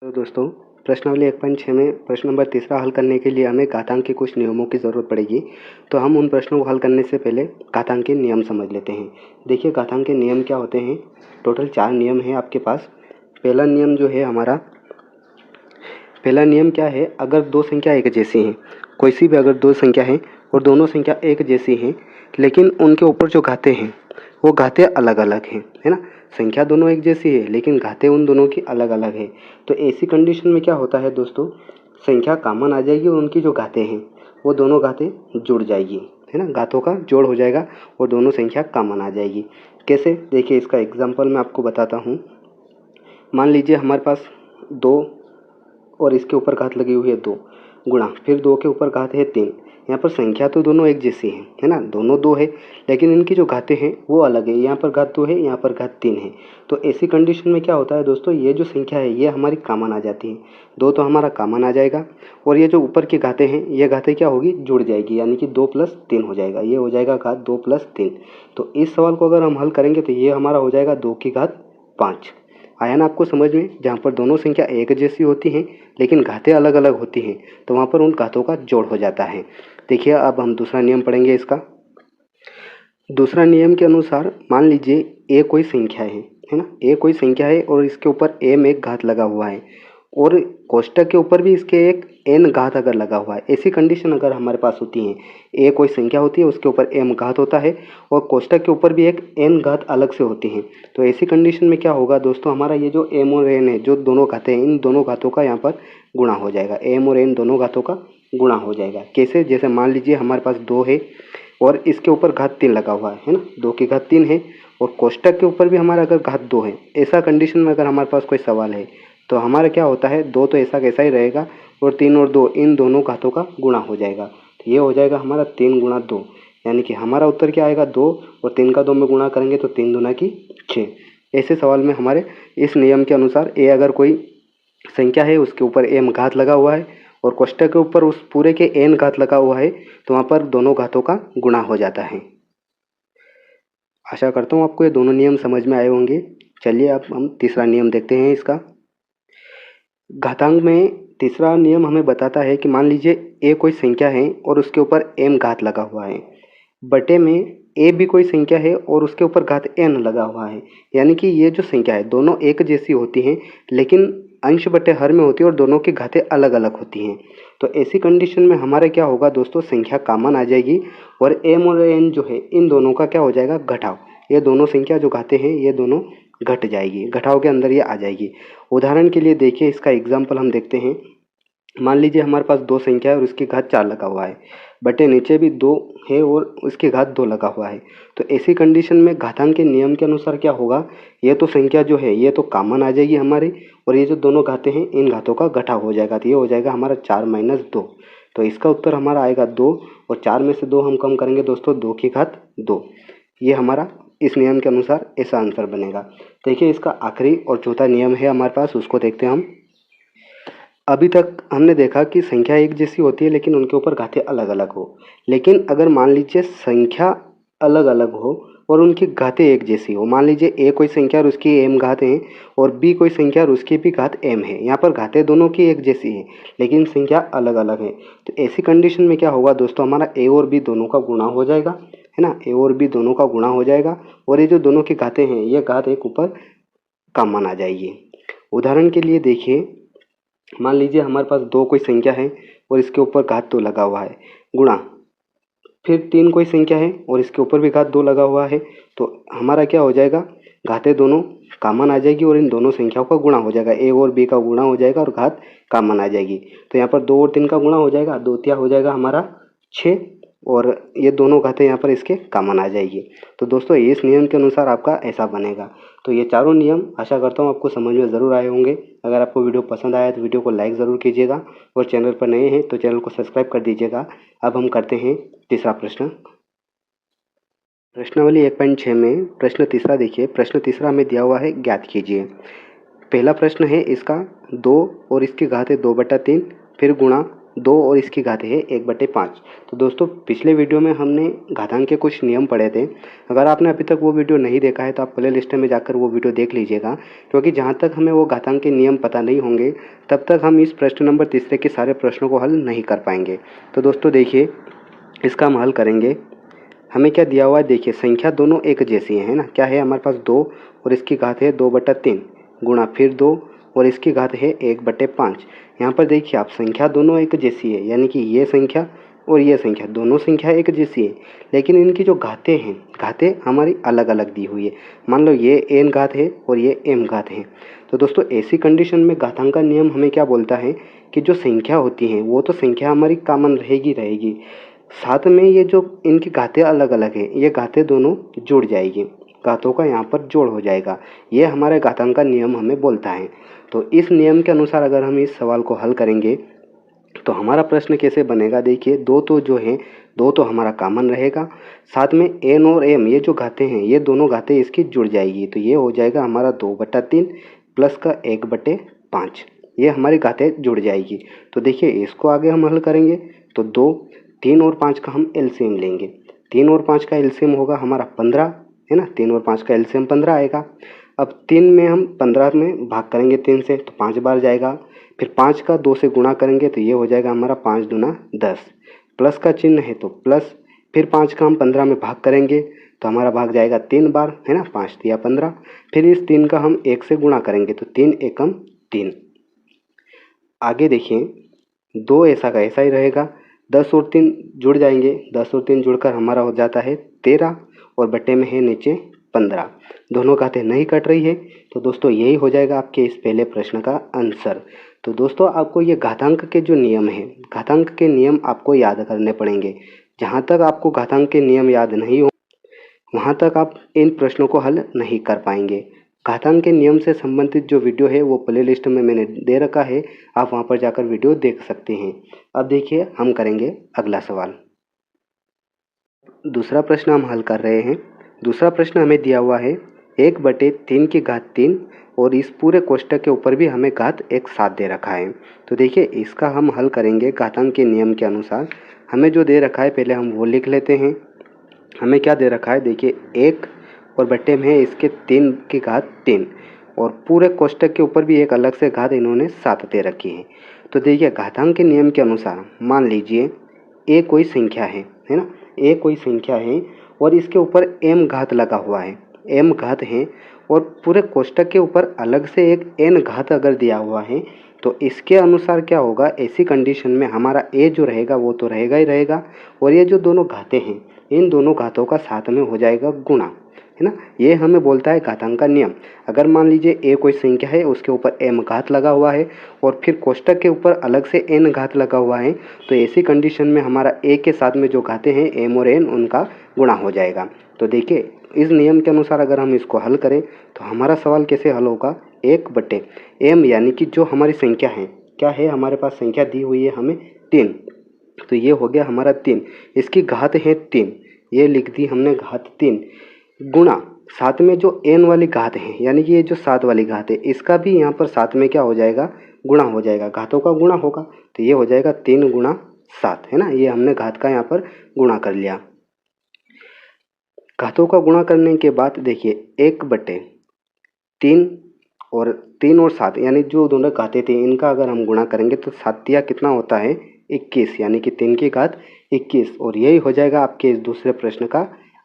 तो दोस्तों, प्रश्नावली 1.6 में प्रश्न नंबर तीसरा हल करने के लिए हमें घातांक के कुछ नियमों की ज़रूरत पड़ेगी। तो हम उन प्रश्नों को हल करने से पहले घातांक के नियम समझ लेते हैं। देखिए, घातांक के नियम क्या होते हैं। टोटल 4 नियम हैं आपके पास। पहला नियम जो है हमारा, पहला नियम क्या है, अगर दो संख्या एक जैसी हैं, कोई सी भी अगर दो संख्या है और दोनों संख्या एक जैसी हैं, लेकिन उनके ऊपर जो घाते हैं वो घाते अलग अलग हैं, है ना। संख्या दोनों एक जैसी है लेकिन घाते उन दोनों की अलग अलग है। तो ऐसी कंडीशन में क्या होता है दोस्तों, संख्या कॉमन आ जाएगी और उनकी जो घाते हैं वो दोनों घाते जुड़ जाएगी, है ना। घातों का जोड़ हो जाएगा और दोनों संख्या कॉमन आ जाएगी। कैसे, देखिए इसका एग्जाम्पल मैं आपको बताता हूँ। मान लीजिए हमारे पास 2 और इसके ऊपर घात लगी हुई है 2 गुणा, फिर 2 के ऊपर घात है 3। यहाँ पर संख्या तो दोनों एक जैसी है ना, दोनों 2 है, लेकिन इनकी जो घातें हैं वो अलग है। यहाँ पर घात 2 है, यहाँ पर घात 3 है। तो ऐसी कंडीशन में क्या होता है दोस्तों, ये जो संख्या है ये हमारी कॉमन आ जाती है। 2 तो हमारा कॉमन आ जाएगा और ये जो ऊपर की घातें हैं ये घातें क्या होगी, जुड़ जाएगी, यानी कि 2 + 3 हो जाएगा। ये हो जाएगा घात 2 + 3। तो इस सवाल को अगर हम हल करेंगे तो ये हमारा हो जाएगा 2 की घात 5। आया ना आपको समझ में। जहाँ पर दोनों संख्या एक जैसी होती हैं लेकिन घातें अलग अलग होती हैं तो वहाँ पर उन घातों का जोड़ हो जाता है। देखिए, अब हम दूसरा नियम पढ़ेंगे इसका। दूसरा नियम के अनुसार मान लीजिए ए कोई संख्या है ना, ए कोई संख्या है और इसके ऊपर ए में एक घात लगा हुआ है और कोष्टक के ऊपर भी इसके एक एन घात अगर लगा हुआ है। ऐसी कंडीशन अगर हमारे पास होती है, ए कोई संख्या होती है, उसके ऊपर एम घात होता है और कोष्टक के ऊपर भी एक एन घात अलग से होती है। तो ऐसी कंडीशन में क्या होगा दोस्तों, हमारा ये जो एम और एन है, जो दोनों घातें हैं, इन दोनों घातों का यहाँ पर गुणा हो जाएगा। एम और एन दोनों घातों का गुणा हो जाएगा। कैसे, जैसे मान लीजिए हमारे पास 2 है और इसके ऊपर घात 3 लगा हुआ है ना, 2 की घात 3 है और कोष्टक के ऊपर भी हमारा अगर घात 2 है। ऐसा कंडीशन में अगर हमारे पास कोई सवाल है तो हमारा क्या होता है, 2 तो ऐसा कैसा ही रहेगा और 3 और 2 इन दोनों घातों का गुणा हो जाएगा। तो ये हो जाएगा हमारा 3 × 2, यानी कि हमारा उत्तर क्या आएगा, 2 और 3 का 2 में गुणा करेंगे तो 3 दूना की 6। ऐसे सवाल में हमारे इस नियम के अनुसार ए अगर कोई संख्या है, उसके ऊपर एम घात लगा हुआ है और कोष्टक के ऊपर उस पूरे के एन घात लगा हुआ है तो वहाँ पर दोनों घातों का गुणा हो जाता है। आशा करता हूँ आपको ये दोनों नियम समझ में आए होंगे। चलिए अब हम तीसरा नियम देखते हैं इसका। घातांक में तीसरा नियम हमें बताता है कि मान लीजिए ए कोई संख्या है और उसके ऊपर एम घात लगा हुआ है, बटे में ए भी कोई संख्या है और उसके ऊपर घात एन लगा हुआ है। यानी कि ये जो संख्या है दोनों एक जैसी होती हैं लेकिन अंश बटे हर में होती है और दोनों की घातें अलग अलग होती हैं। तो ऐसी कंडीशन में हमारे क्या होगा दोस्तों, संख्या कॉमन आ जाएगी और एम और एन जो है इन दोनों का क्या हो जाएगा, घटाव। ये दोनों संख्या जो घातें हैं ये दोनों घट जाएगी, घटाव के अंदर ये आ जाएगी। उदाहरण के लिए देखिए, इसका एग्जाम्पल हम देखते हैं। मान लीजिए हमारे पास 2 संख्या है और उसकी घात 4 लगा हुआ है, बटे नीचे भी 2 है और उसकी घात 2 लगा हुआ है। तो ऐसी कंडीशन में घातांक के नियम के अनुसार क्या होगा, ये तो संख्या जो है ये तो कॉमन आ जाएगी हमारी और ये जो दोनों घातें हैं इन घातों का घटाव हो जाएगा। तो ये हो जाएगा हमारा 4 - 2। तो इसका उत्तर हमारा आएगा 2 और 4 में से 2 हम कम करेंगे दोस्तों, 2 की घात 2। ये हमारा इस नियम के अनुसार ऐसा आंसर बनेगा। देखिए, इसका आखिरी और चौथा नियम है हमारे पास, उसको देखते हैं हम। अभी तक हमने देखा कि संख्या एक जैसी होती है लेकिन उनके ऊपर घातें अलग अलग हो। लेकिन अगर मान लीजिए संख्या अलग अलग हो और उनकी घातें एक जैसी हो, मान लीजिए ए कोई संख्या और उसकी एम घात है और बी कोई संख्या और उसकी भी घात एम है। यहाँ पर घातें दोनों की एक जैसी है लेकिन संख्या अलग अलग है। तो ऐसी कंडीशन में क्या होगा दोस्तों, हमारा ए और बी दोनों का गुणा हो जाएगा, है ना। ए और बी दोनों का गुणा हो जाएगा और ये जो दोनों की घातें हैं ये घात एक ऊपर कॉमन आ जाएगी। उदाहरण के लिए देखिए, मान लीजिए हमारे पास 2 कोई संख्या है और इसके ऊपर घात 2 लगा हुआ है, गुणा, फिर 3 कोई संख्या है और इसके ऊपर भी घात 2 लगा हुआ है। तो हमारा क्या हो जाएगा, घातें दोनों कॉमन आ जाएगी और इन दोनों संख्याओं का गुणा हो जाएगा। ए और बी का गुणा हो जाएगा और घात कॉमन आ जाएगी। तो यहाँ पर 2 और 3 का गुणा हो जाएगा, 2 तिया हो जाएगा हमारा 6 और ये दोनों घातें यहाँ पर इसके कॉमन आ जाएगी। तो दोस्तों इस नियम के अनुसार आपका ऐसा बनेगा। तो ये चारों नियम आशा करता हूँ आपको समझ में ज़रूर आए होंगे। अगर आपको वीडियो पसंद आया तो वीडियो को लाइक ज़रूर कीजिएगा और चैनल पर नए हैं तो चैनल को सब्सक्राइब कर दीजिएगा। अब हम करते हैं तीसरा प्रश्न। प्रश्नावली 1.6 में प्रश्न तीसरा देखिए। प्रश्न तीसरा हमें दिया हुआ है, ज्ञात कीजिए। पहला प्रश्न है इसका, 2 और इसकी घात है 2/3, फिर गुणा 2 और इसकी घात है 1/5। तो दोस्तों पिछले वीडियो में हमने घातांक के कुछ नियम पढ़े थे। अगर आपने अभी तक वो वीडियो नहीं देखा है तो आप प्ले लिस्ट में जाकर वो वीडियो देख लीजिएगा, क्योंकि जहाँ तक हमें वो घातांक के नियम पता नहीं होंगे तब तक हम इस प्रश्न नंबर तीसरे के सारे प्रश्नों को हल नहीं कर पाएंगे। तो दोस्तों देखिए, इसका हम हल करेंगे। हमें क्या दिया हुआ है, देखिए संख्या दोनों एक जैसी है ना। क्या है हमारे पास 2 और इसकी घात है 2/3 गुणा फिर 2 और इसकी घात है 1/5। यहाँ पर देखिए आप, संख्या दोनों एक जैसी है, यानी कि ये संख्या और ये संख्या दोनों संख्या एक जैसी है, लेकिन इनकी जो घातें हैं, घातें हमारी अलग अलग दी हुई है। मान लो ये n घात है और ये m घात है। तो दोस्तों ऐसी कंडीशन में घातांक का नियम हमें क्या बोलता है कि जो संख्या होती हैं वो तो संख्या हमारी कॉमन रहेगी, साथ में ये जो इनकी घातें अलग अलग है, ये घातें दोनों जुड़ जाएगी, घातों का यहाँ पर जोड़ हो जाएगा। ये हमारे घातांक का नियम हमें बोलता है। तो इस नियम के अनुसार अगर हम इस सवाल को हल करेंगे तो हमारा प्रश्न कैसे बनेगा, देखिए 2 तो जो है 2 तो हमारा कॉमन रहेगा, साथ में n और m ये जो घातें हैं ये दोनों घातें इसकी जुड़ जाएगी। तो ये हो जाएगा हमारा 2/3 प्लस का 1/5, ये हमारी घातें जुड़ जाएगी। तो देखिए इसको आगे हम हल करेंगे तो 2, 3 और 5 का हम एलसीएम लेंगे। 3 और 5 का एलसीएम होगा हमारा 15, है ना। 3 और 5 का एलसीएम 15 आएगा। अब 3 में हम 15 में भाग करेंगे 3 से तो 5 बार जाएगा। फिर 5 का 2 से गुणा करेंगे तो ये हो जाएगा हमारा 5 दूना 10, प्लस का चिन्ह है तो प्लस। फिर 5 का हम 15 में भाग करेंगे तो हमारा भाग जाएगा 3 बार, है ना। 5 दिया 15। फिर इस 3 का हम 1 से गुणा करेंगे तो 3 एकम 3। आगे देखिए 2 ऐसा का ऐसा ही रहेगा। 10 और 3 जुड़ जाएंगे, 10 और 3 जुड़कर हमारा हो जाता है 13 और बटे में है नीचे 15। दोनों घातें नहीं कट रही है। तो दोस्तों यही हो जाएगा आपके इस पहले प्रश्न का आंसर। तो दोस्तों आपको ये घातांक के जो नियम हैं, घातांक के नियम आपको याद करने पड़ेंगे। जहाँ तक आपको घातांक के नियम याद नहीं हो वहाँ तक आप इन प्रश्नों को हल नहीं कर पाएंगे। घातांक के नियम से संबंधित जो वीडियो है वो प्ले लिस्ट में मैंने दे रखा है, आप वहाँ पर जाकर वीडियो देख सकते हैं। अब देखिए हम करेंगे अगला सवाल। दूसरा प्रश्न हम हल कर रहे हैं। दूसरा प्रश्न हमें दिया हुआ है 1/3 की घात 3 और इस पूरे कोष्टक के ऊपर भी हमें घात एक साथ दे रखा है। तो देखिए इसका हम हल करेंगे घातांक के नियम के अनुसार। हमें जो दे रखा है पहले हम वो लिख लेते हैं। हमें क्या दे रखा है, देखिए 1 और बट्टे में है इसके 3 की घात 3 और पूरे कोष्टक के ऊपर भी एक अलग से घात इन्होंने 7 दे रखी है। तो देखिए घातांक के नियम के अनुसार मान लीजिए ए कोई संख्या है ना। ए कोई संख्या है और इसके ऊपर m घात लगा हुआ है, m घात है और पूरे कोष्टक के ऊपर अलग से एक n घात अगर दिया हुआ है तो इसके अनुसार क्या होगा, ऐसी कंडीशन में हमारा a जो रहेगा वो तो रहेगा ही रहेगा और ये जो दोनों घातें हैं इन दोनों घातों का साथ में हो जाएगा गुणा, है ना। ये हमें बोलता है घातांक का नियम। अगर मान लीजिए a कोई संख्या है उसके ऊपर m घात लगा हुआ है और फिर कोष्टक के ऊपर अलग से n घात लगा हुआ है तो ऐसी कंडीशन में हमारा a के साथ में जो घातें हैं m और n उनका गुणा हो जाएगा। तो देखिए इस नियम के अनुसार अगर हम इसको हल करें तो हमारा सवाल कैसे हल होगा, 1/m यानी कि जो हमारी संख्या है, क्या है हमारे पास संख्या दी हुई है हमें 3, तो ये हो गया हमारा 3, इसकी घात है 3, ये लिख दी हमने घात 3 गुणा साथ में जो n वाली घात है यानी कि ये जो 7 वाली घात है इसका भी यहाँ पर साथ में क्या हो जाएगा, गुणा हो जाएगा, घातों का गुणा होगा। तो ये हो जाएगा 3 गुणा 7, है ना। ये हमने घात का यहाँ पर गुणा कर लिया। घातों का गुणा करने के बाद देखिए 1/3 और 3 और 7 यानी जो दोनों घातें थे इनका अगर हम गुणा करेंगे तो 7 या कितना होता है 21, यानी कि 3 की घात 21 और यही हो जाएगा आपके इस दूसरे प्रश्न का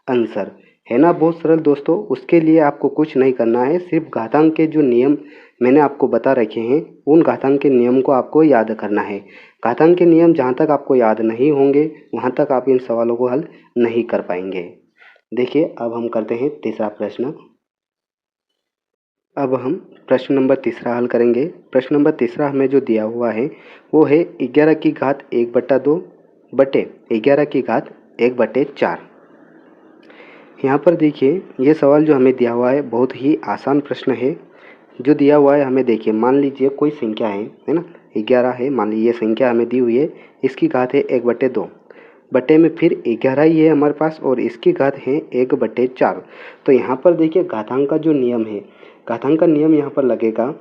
आंसर, है ना। बहुत सरल दोस्तों। उसके लिए आपको कुछ नहीं करना है, सिर्फ घातांक के जो नियम मैंने आपको बता रखे हैं उन घातांक के नियम को आपको याद करना है। घातांक के नियम जहाँ तक आपको याद नहीं होंगे वहाँ तक आप इन सवालों को हल नहीं कर पाएंगे। देखिए अब हम करते हैं तीसरा प्रश्न। अब हम प्रश्न नंबर तीसरा हल करेंगे। प्रश्न नंबर तीसरा हमें जो दिया हुआ है वो है 11 की घात 1/2 बटे 11 की घात 1/4। यहाँ पर देखिए ये सवाल जो हमें दिया हुआ है बहुत ही आसान प्रश्न है। जो दिया हुआ है हमें, देखिए मान लीजिए कोई संख्या है ना, 11 है, मान लीजिए ये संख्या हमें दी हुई है, इसकी घात है 1/2 बटे में फिर 11 ही है हमारे पास और इसकी घात है 1/4। तो यहाँ पर देखिए घातांक का जो नियम है, घातांक का नियम यहाँ पर लगेगा।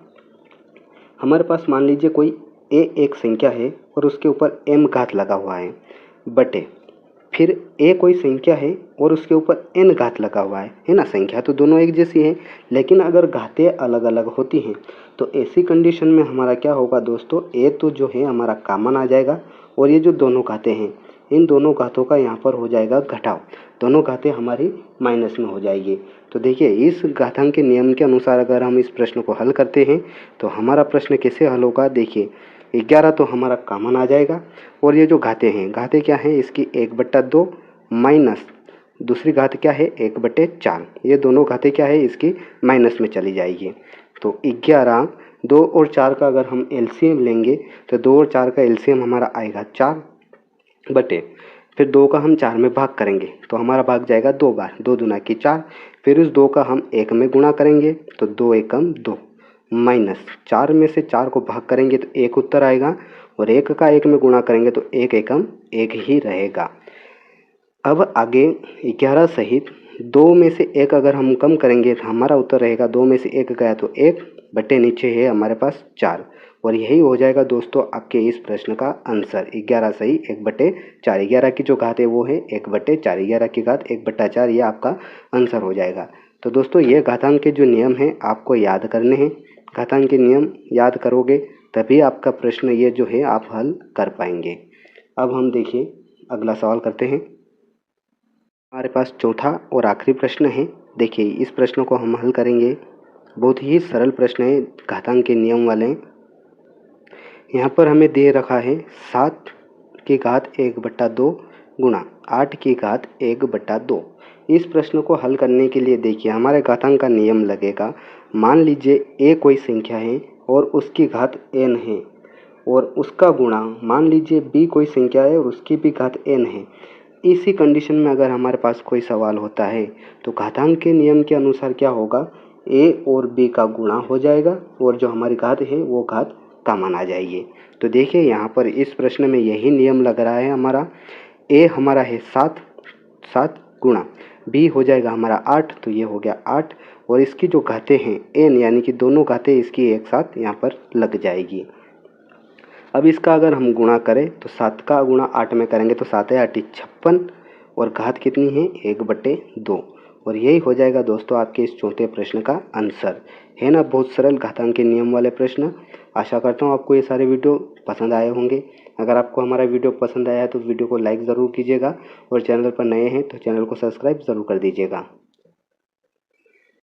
हमारे पास मान लीजिए कोई ए एक संख्या है और उसके ऊपर m घात लगा हुआ है, बटे फिर ए कोई संख्या है और उसके ऊपर n घात लगा हुआ है ना। संख्या तो दोनों एक जैसी है, लेकिन अगर घातें अलग अलग होती हैं तो ऐसी कंडीशन में हमारा क्या होगा दोस्तों, ए तो जो है हमारा कॉमन आ जाएगा और ये जो दोनों घातें हैं इन दोनों घातों का यहाँ पर हो जाएगा घटाव, दोनों घातें हमारी माइनस में हो जाएगी। तो देखिए इस घातांक के नियम के अनुसार अगर हम इस प्रश्न को हल करते हैं तो हमारा प्रश्न कैसे हल होगा। देखिए 11 तो हमारा कॉमन आ जाएगा और ये जो घातें हैं, घातें क्या हैं इसकी 1/2 माइनस दूसरी घात क्या है 1/4, ये दोनों घातें क्या है इसकी माइनस में चली जाएगी। तो 11, 2 और 4 का अगर हम एलसीएम लेंगे तो 2 और 4 का एलसीएम हमारा आएगा 4 बटे फिर 2 का हम 4 में भाग करेंगे तो हमारा भाग जाएगा 2 बार, 2 दूना की 4, फिर उस 2 का हम 1 में गुणा करेंगे तो 2 एकम 2 माइनस 4 में से 4 को भाग करेंगे तो 1 उत्तर आएगा और 1 का 1 में गुणा करेंगे तो 1 एकम 1 ही रहेगा। अब आगे 11 सहित 2 में से 1 अगर हम कम करेंगे तो हमारा उत्तर रहेगा 2 में से 1 गया तो 1 बटे नीचे है हमारे पास 4 और यही हो जाएगा दोस्तों आपके इस प्रश्न का आंसर। 11 सही 1/4, 11 की जो घात है वो है 1/4, 11 की घात 1/4 ये आपका आंसर हो जाएगा। तो दोस्तों ये घातांक के जो नियम हैं आपको याद करने हैं, घातांक के नियम याद करोगे तभी आपका प्रश्न ये जो है आप हल कर पाएंगे। अब हम देखिए अगला सवाल करते हैं। हमारे पास चौथा और आखिरी प्रश्न है। देखिए इस प्रश्न को हम हल करेंगे, बहुत ही सरल प्रश्न है, घातांक के नियम वाले। यहाँ पर हमें दे रखा है 7 की घात 1/2 गुणा 8 की घात 1/2। इस प्रश्न को हल करने के लिए देखिए हमारे घातांक का नियम लगेगा। मान लीजिए ए कोई संख्या है और उसकी घात n है और उसका गुणा मान लीजिए बी कोई संख्या है और उसकी भी घात n है। इसी कंडीशन में अगर हमारे पास कोई सवाल होता है तो घातांक के नियम के अनुसार क्या होगा, ए और बी का गुणा हो जाएगा और जो हमारी घात है वो घात कॉमन आ जाएगी। तो देखिए यहाँ पर इस प्रश्न में यही नियम लग रहा है हमारा। ए हमारा है 7 गुणा बी हो जाएगा हमारा 8, तो ये हो गया 8 और इसकी जो घातें हैं एन यानी कि दोनों घातें इसकी एक साथ यहाँ पर लग जाएगी। अब इसका अगर हम गुणा करें तो 7 का गुणा 8 में करेंगे तो 7 8 56 और घात कितनी है 1/2 और यही हो जाएगा दोस्तों आपके इस चौथे प्रश्न का आंसर। है ना बहुत सरल घातांक के नियम वाले प्रश्न। आशा करता हूँ आपको ये सारे वीडियो पसंद आए होंगे। अगर आपको हमारा वीडियो पसंद आया है तो वीडियो को लाइक ज़रूर कीजिएगा और चैनल पर नए हैं तो चैनल को सब्सक्राइब ज़रूर कर दीजिएगा।